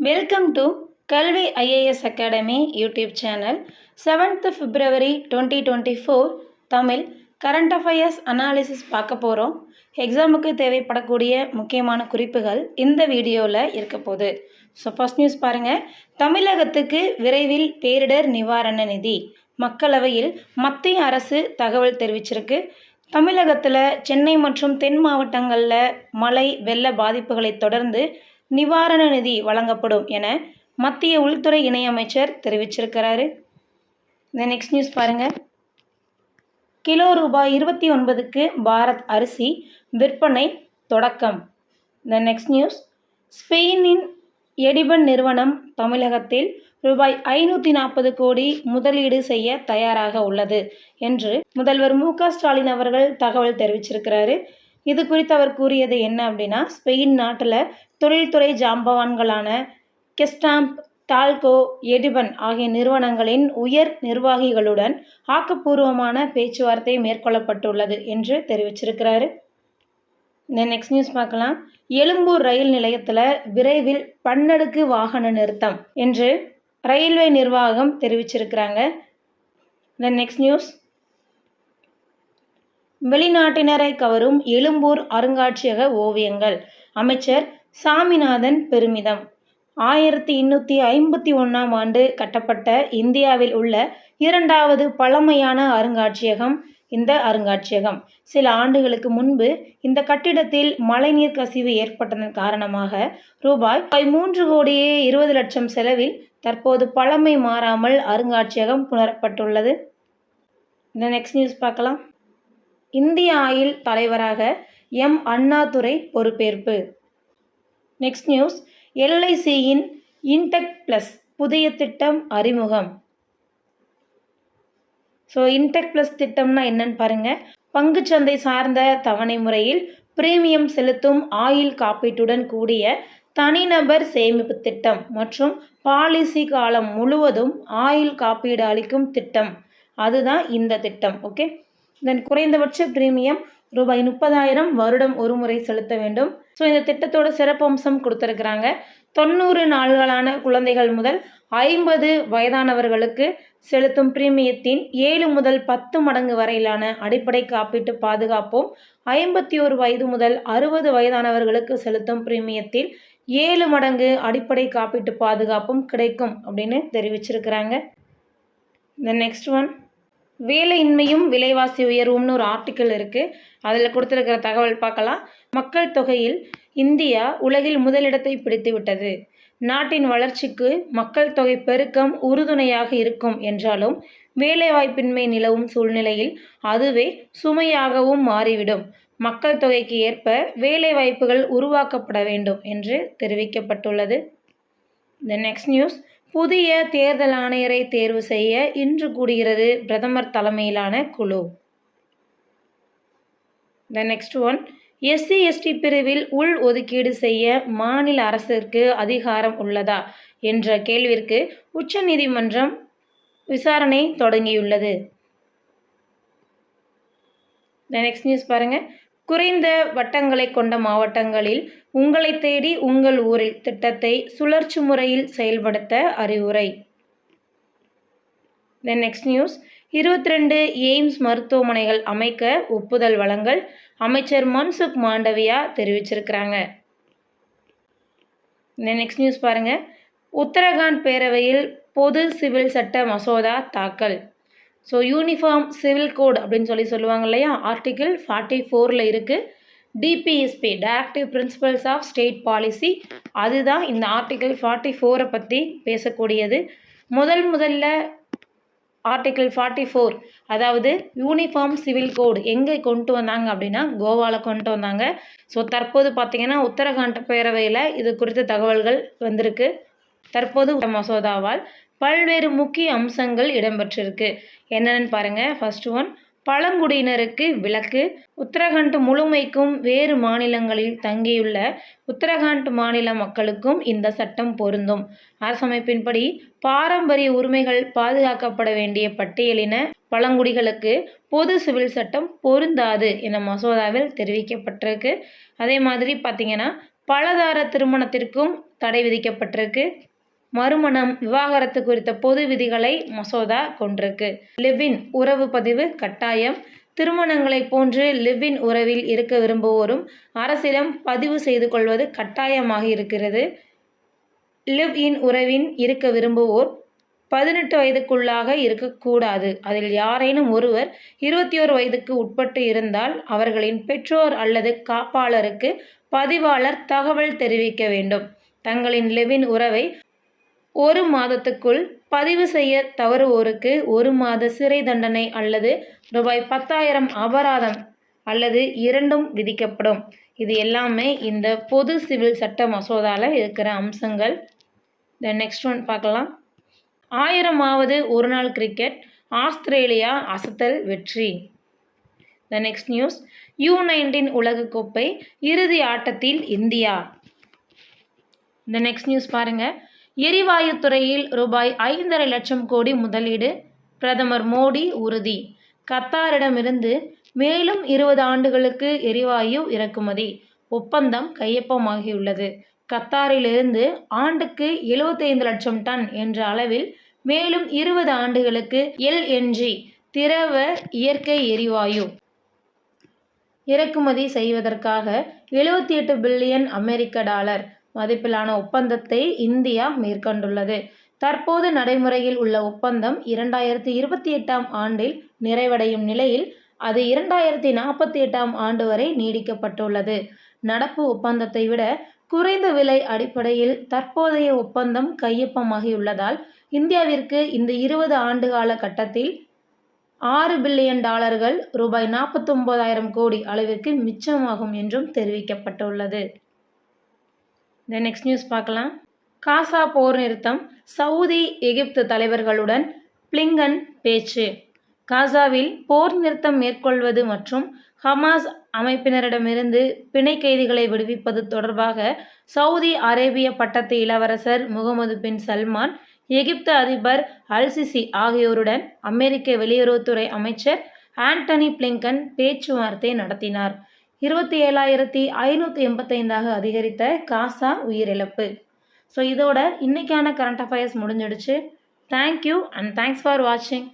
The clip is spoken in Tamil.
வெல்கம் டு கல்வி IAS academy YouTube channel. 7th February 2024 Tamil current affairs analysis பார்க்க போகிறோம். எக்ஸாமுக்கு தேவைப்படக்கூடிய முக்கியமான குறிப்புகள் இந்த வீடியோவில் இருக்க போகுது. ஸோ ஃபர்ஸ்ட் நியூஸ் பாருங்கள். தமிழகத்துக்கு விரைவில் பேரிடர் நிவாரண நிதி. மக்களவையில் மத்திய அரசு தகவல் தெரிவிச்சிருக்கு. தமிழகத்தில் சென்னை மற்றும் தென் மாவட்டங்களில் மழை வெள்ள பாதிப்புகளை தொடர்ந்து நிவாரண நிதி வழங்கப்படும் என மத்திய உள்துறை இணையமைச்சர் தெரிவிச்சிருக்கிறாரு. இந்த நெக்ஸ்ட் நியூஸ் பாருங்கள். கிலோ ரூபாய் 29க்கு பாரத் அரிசி விற்பனை தொடக்கம். இந்த நெக்ஸ்ட் நியூஸ். ஸ்பெயினின் எடிபன் நிறுவனம் தமிழகத்தில் ரூபாய் 540 கோடி முதலீடு செய்ய தயாராக உள்ளது என்று முதல்வர் மு.க. ஸ்டாலின் அவர்கள் தகவல் தெரிவிச்சிருக்கிறாரு. இது குறித்து அவர் கூறியது என்ன அப்படின்னா, ஸ்பெயின் நாட்டில் தொழில்துறை ஜாம்பவான்களான கெஸ்டாம்ப், டால்கோ, எடிபன் ஆகிய நிறுவனங்களின் உயர் நிர்வாகிகளுடன் ஆக்கப்பூர்வமான பேச்சுவார்த்தை மேற்கொள்ளப்பட்டுள்ளது என்று தெரிவிச்சிருக்கிறாரு. இந்த நெக்ஸ்ட் நியூஸ் பார்க்கலாம். எழும்பூர் ரயில் நிலையத்தில் விரைவில் பன்னடுக்கு வாகன நிறுத்தம் என்று ரயில்வே நிர்வாகம் தெரிவிச்சிருக்கிறாங்க. இந்த நெக்ஸ்ட் நியூஸ். வெளிநாட்டினரை கவரும் எழும்பூர் அருங்காட்சியக ஓவியங்கள். அமைச்சர் சாமிநாதன் பெருமிதம். 1851ஆம் ஆண்டு கட்டப்பட்ட இந்தியாவில் உள்ள 2வது பழமையான அருங்காட்சியகம் இந்த அருங்காட்சியகம். சில ஆண்டுகளுக்கு முன்பு இந்த கட்டிடத்தில் மழைநீர் கசிவு ஏற்பட்டதன் காரணமாக ரூபாய் 3,20,00,000 செலவில் தற்போது பழமை மாறாமல் அருங்காட்சியகம் புனரப்பட்டுள்ளது. இந்த நெக்ஸ்ட் நியூஸ் பார்க்கலாம். இந்திய ஆயில் தலைவராக எம். அண்ணாதுரை பொறுப்பேற்பு. Next news. எல்ஐசியின் இன்டெக் பிளஸ் புதிய திட்டம் அறிமுகம். ஸோ இன்டெக் பிளஸ் திட்டம்னா என்னன்னு பாருங்கள். பங்குச்சந்தை சார்ந்த தவணை முறையில் பிரீமியம் செலுத்தும் ஆயில் காப்பீட்டுடன் கூடிய தனிநபர் சேமிப்பு திட்டம் மற்றும் பாலிசி காலம் முழுவதும் ஆயில் காப்பீடு அளிக்கும் திட்டம். அதுதான் இந்த திட்டம். ஓகே. தென் குறைந்தபட்ச பிரீமியம் ரூபாய் 30,000 வருடம் ஒரு முறை செலுத்த வேண்டும். ஸோ இந்த திட்டத்தோட சிறப்பம்சம் கொடுத்துருக்குறாங்க. 90 நாள்களான குழந்தைகள் முதல் 50 வயதானவர்களுக்கு செலுத்தும் பிரீமியத்தின் 7 முதல் 10 மடங்கு வரையிலான அடிப்படை காப்பீட்டு பாதுகாப்பும் 51 வயது முதல் 60 வயதானவர்களுக்கு செலுத்தும் பிரீமியத்தில் 7 மடங்கு அடிப்படை காப்பீட்டு பாதுகாப்பும் கிடைக்கும் அப்படின்னு தெரிவிச்சிருக்கிறாங்க. இந்த நெக்ஸ்ட் ஒன். வேலையின்மையும் விலைவாசி உயர்வும்னு ஒரு ஆர்டிக்கிள் இருக்குது. அதில் கொடுத்துருக்கிற தகவல் பார்க்கலாம். மக்கள் தொகையில் இந்தியா உலகில் முதலிடத்தை பிடித்து விட்டது. நாட்டின் வளர்ச்சிக்கு மக்கள் தொகை பெருக்கம் உறுதுணையாக இருக்கும் என்றாலும் வேலைவாய்ப்பின்மை நிலவும் சூழ்நிலையில் அதுவே சுமையாகவும் மாறிவிடும். மக்கள் தொகைக்கு ஏற்ப வேலைவாய்ப்புகள் உருவாக்கப்பட வேண்டும் என்று தெரிவிக்கப்பட்டுள்ளது. இந்த நெக்ஸ்ட் நியூஸ். புதிய தேர்தல் ஆணையரை தேர்வு செய்ய இன்று கூடுகிறது பிரதமர் தலைமையிலான குழு. The next one. SC ST பிரிவில் உள் ஒதுக்கீடு செய்ய மாநில அரசிற்கு அதிகாரம் உள்ளதா என்ற கேள்விற்கு உச்சநீதிமன்றம் விசாரணை தொடங்கியுள்ளது. த நெக்ஸ்ட் நியூஸ் பாருங்கள். குறைந்த வட்டங்களை கொண்ட மாவட்டங்களில் உங்களை தேடி உங்கள் ஊரில் திட்டத்தை சுழற்சி முறையில் செயல்படுத்த அறிவுரை. Then next news. 22 எய்ம்ஸ் மருத்துவமனைகள் அமைக்க ஒப்புதல் வழங்கல். அமைச்சர் மன்சுக் மாண்டவியா தெரிவிச்சிருக்கிறாங்க. நெக்ஸ்ட் நியூஸ் பாருங்க. உத்தரகாண்ட் பேரவையில் பொது சிவில் சட்ட மசோதா தாக்கல். ஸோ யூனிஃபார்ம் சிவில் கோட் அப்படின்னு சொல்லுவாங்க இல்லையா, ஆர்டிகிள் 44ல் இருக்குது. DPSP directive principles of state policy, அதுதான் இந்த ஆர்டிகிள் 44 பற்றி பேசக்கூடியது. முதல்ல ஆர்டிகிள் 44 அதாவது யூனிஃபார்ம் சிவில் கோட் எங்கே கொண்டு வந்தாங்க அப்படின்னா கோவாவில் கொண்டு வந்தாங்க. ஸோ தற்போது பார்த்திங்கன்னா உத்தரகாண்ட் பேரவையில் இது குறித்த தகவல்கள் வந்திருக்கு. தற்போது மசோதாவால் பல்வேறு முக்கிய அம்சங்கள் இடம்பெற்றிருக்கு. என்னென்னு பாருங்கள். First one. பழங்குடியினருக்கு விலக்கு. உத்தரகாண்ட் முழுமைக்கும் வேறு மாநிலங்களில் தங்கியுள்ள உத்தரகாண்ட் மாநில மக்களுக்கும் இந்த சட்டம் பொருந்தும். அரசமைப்பின்படி பாரம்பரிய உரிமைகள் பாதுகாக்கப்பட வேண்டிய பட்டியலின பழங்குடிகளுக்கு பொது சிவில் சட்டம் பொருந்தாது என மசோதாவில் தெரிவிக்கப்பட்டிருக்கு. அதே மாதிரி பார்த்திங்கன்னா பலதார திருமணத்திற்கும் தடை விதிக்கப்பட்டிருக்கு. மறுமணம், விவாகரத்து குறித்த பொது விதிகளை மசோதா கொண்டிருக்கு. லிவ்-இன் உறவு பதிவு கட்டாயம். திருமணங்களைப் போன்று லிவ்-இன் உறவில் இருக்க விரும்புவோரும் அரசிடம் பதிவு செய்து கொள்வது கட்டாயமாக இருக்கிறது. லிவ்-இன் உறவில் இருக்க விரும்புவோர் 18 வயதுக்குள்ளாக இருக்கக்கூடாது. அதில் யாரேனும் ஒருவர் 21 வயதுக்கு உட்பட்டு இருந்தால் அவர்களின் பெற்றோர் அல்லது காப்பாளருக்கு பதிவாளர் தகவல் தெரிவிக்க வேண்டும். தங்களின் லிவ்-இன் உறவை 1 மாதத்துக்குள் பதிவு செய்ய தவறுவோருக்கு 1 மாத சிறை தண்டனை அல்லது ரூ.10,000 அபராதம் அல்லது இரண்டும் விதிக்கப்படும். இது எல்லாமே இந்த பொது சிவில் சட்ட மசோதாவில் இருக்கிற அம்சங்கள். நெக்ஸ்ட் ஒன் பார்க்கலாம். 1000வது ஒருநாள் கிரிக்கெட், ஆஸ்திரேலியா அசத்தல் வெற்றி. Next news. U19 உலகக்கோப்பை இறுதி ஆட்டத்தில் இந்தியா. நெக்ஸ்ட் நியூஸ் பாருங்க. எரிவாயு துறையில் ரூ.5.5 லட்சம் கோடி முதலீடு, பிரதமர் மோடி உறுதி. கத்தாரிடமிருந்து மேலும் 20 ஆண்டுகளுக்கு எரிவாயு இறக்குமதி ஒப்பந்தம் கையொப்பமாகியுள்ளது. கத்தாரிலிருந்து ஆண்டுக்கு 75 லட்சம் டன் என்ற அளவில் மேலும் 20 ஆண்டுகளுக்கு LNG திரவ இயற்கை எரிவாயு இறக்குமதி செய்வதற்காக 78 பில்லியன் அமெரிக்க டாலர் மதிப்பிலான ஒப்பந்தத்தை இந்தியா மேற்கொண்டுள்ளது. தற்போது நடைமுறையில் உள்ள ஒப்பந்தம் 2028ஆம் ஆண்டில் நிறைவடையும் நிலையில் அது 2048ஆம் ஆண்டு வரை நீடிக்கப்பட்டுள்ளது. நடப்பு ஒப்பந்தத்தை விட குறைந்த விலை அடிப்படையில் தற்போதைய ஒப்பந்தம் கையொப்பமாகியுள்ளதால் இந்தியாவிற்கு இந்த 20 ஆண்டு கால கட்டத்தில் $6 பில்லியன் ரூ.49,000 கோடி அளவிற்கு மிச்சமாகும் என்றும் தெரிவிக்கப்பட்டுள்ளது. நெக்ஸ்ட் நியூஸ் பார்க்கலாம். காசா போர் நிறுத்தம், சவுதி, எகிப்து தலைவர்களுடன் பிளிங்கன் பேச்சு. காசாவில் போர் நிறுத்தம் மேற்கொள்வது மற்றும் ஹமாஸ் அமைப்பினரிடமிருந்து பிணை கைதிகளை விடுவிப்பது தொடர்பாக சவுதி அரேபிய பட்டத்து இளவரசர் முகமது பின் சல்மான், எகிப்து அதிபர் அல்-சிசி ஆகியோருடன் அமெரிக்க வெளியுறவுத்துறை அமைச்சர் ஆண்டனி பிளிங்கன் பேச்சுவார்த்தை நடத்தினார். 27,585 அதிகரித்த காசா உயிரிழப்பு. ஸோ இதோட இன்னைக்கான கரண்ட் அஃபேர்ஸ் முடிஞ்சிடுச்சு. தேங்க்யூ அண்ட் தேங்க்ஸ் ஃபார் வாட்சிங்.